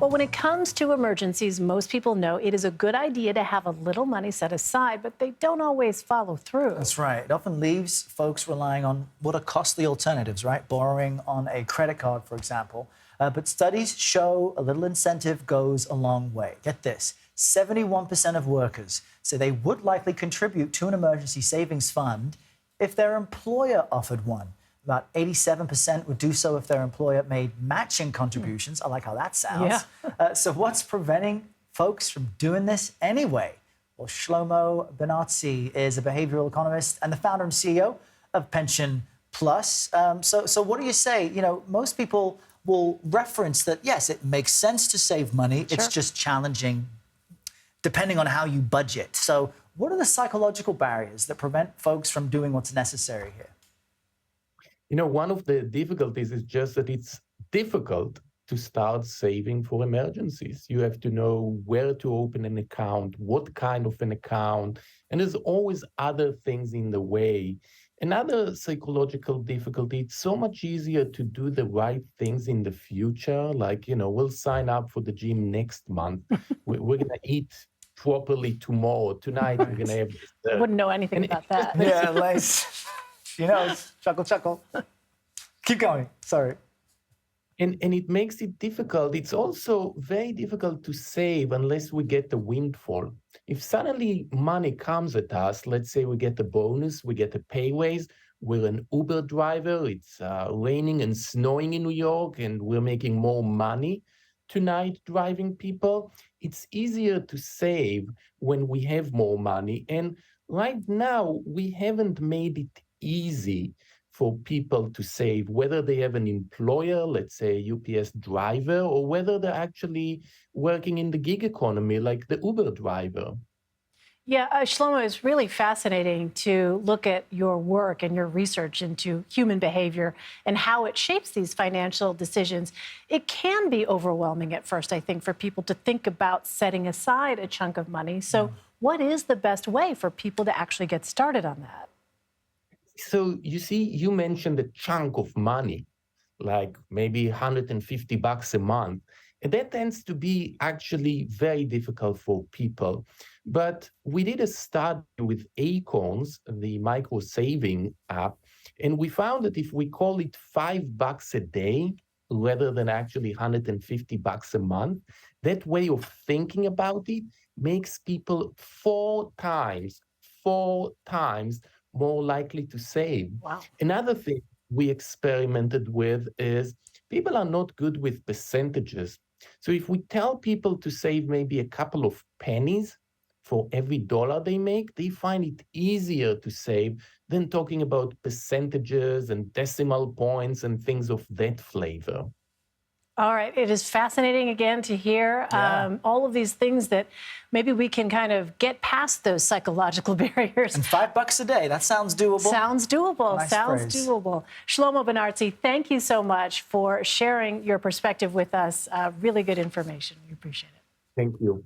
Well, when it comes to emergencies, most people know it is a good idea to have a little money set aside, but they don't always follow through. That's right. It often leaves folks relying on what are costly alternatives, right? Borrowing on a credit card, for example. But studies show a little incentive goes a long way. Get this, 71% of workers say they would likely contribute to an emergency savings fund if their employer offered one. About 87% would do so if their employer made matching contributions. I like how that sounds. Yeah. So what's preventing folks from doing this anyway? Well, Shlomo Bernartzi is a behavioral economist and the founder and CEO of Pension Plus. So what do you say? You know, most people will reference that, yes, it makes sense to save money. Sure. It's just challenging depending on how you budget. So what are the psychological barriers that prevent folks from doing what's necessary here? You know, one of the difficulties is just that it's difficult to start saving for emergencies. You have to know where to open an account, what kind of an account, and there's always other things in the way. Another psychological difficulty, it's so much easier to do the right things in the future. Like, you know, we'll sign up for the gym next month. We're going to eat properly tomorrow. Tonight, we're going to have I wouldn't know anything about that. Yeah, like, you know, it's chuckle, chuckle. Keep going. Sorry. And it makes it difficult. It's also very difficult to save unless we get the windfall. If suddenly money comes at us, let's say we get a bonus, we get a pay raise, we're an Uber driver, it's raining and snowing in New York, and we're making more money tonight driving people, it's easier to save when we have more money. And right now, we haven't made it easy for people to save, whether they have an employer, let's say a UPS driver, or whether they're actually working in the gig economy, like the Uber driver. Yeah, Shlomo, it's really fascinating to look at your work and your research into human behavior and how it shapes these financial decisions. It can be overwhelming at first, I think, for people to think about setting aside a chunk of money. So what is the best way for people to actually get started on that? So you see, you mentioned a chunk of money, like maybe $150 a month. And that tends to be actually very difficult for people. But we did a study with Acorns, the micro saving app, and we found that if we call it $5 a day, rather than actually $150 a month, that way of thinking about it makes people four times more likely to save. Wow. Another thing we experimented with is people are not good with percentages. So if we tell people to save maybe a couple of pennies for every dollar they make, they find it easier to save than talking about percentages and decimal points and things of that flavor. All right. It is fascinating, again, to hear all of these things that maybe we can kind of get past those psychological barriers. And $5 a day, that sounds doable. Sounds doable. Nice Sounds phrase. doable. Shlomo Bernartzi, thank you so much for sharing your perspective with us. Really good information. We appreciate it. Thank you.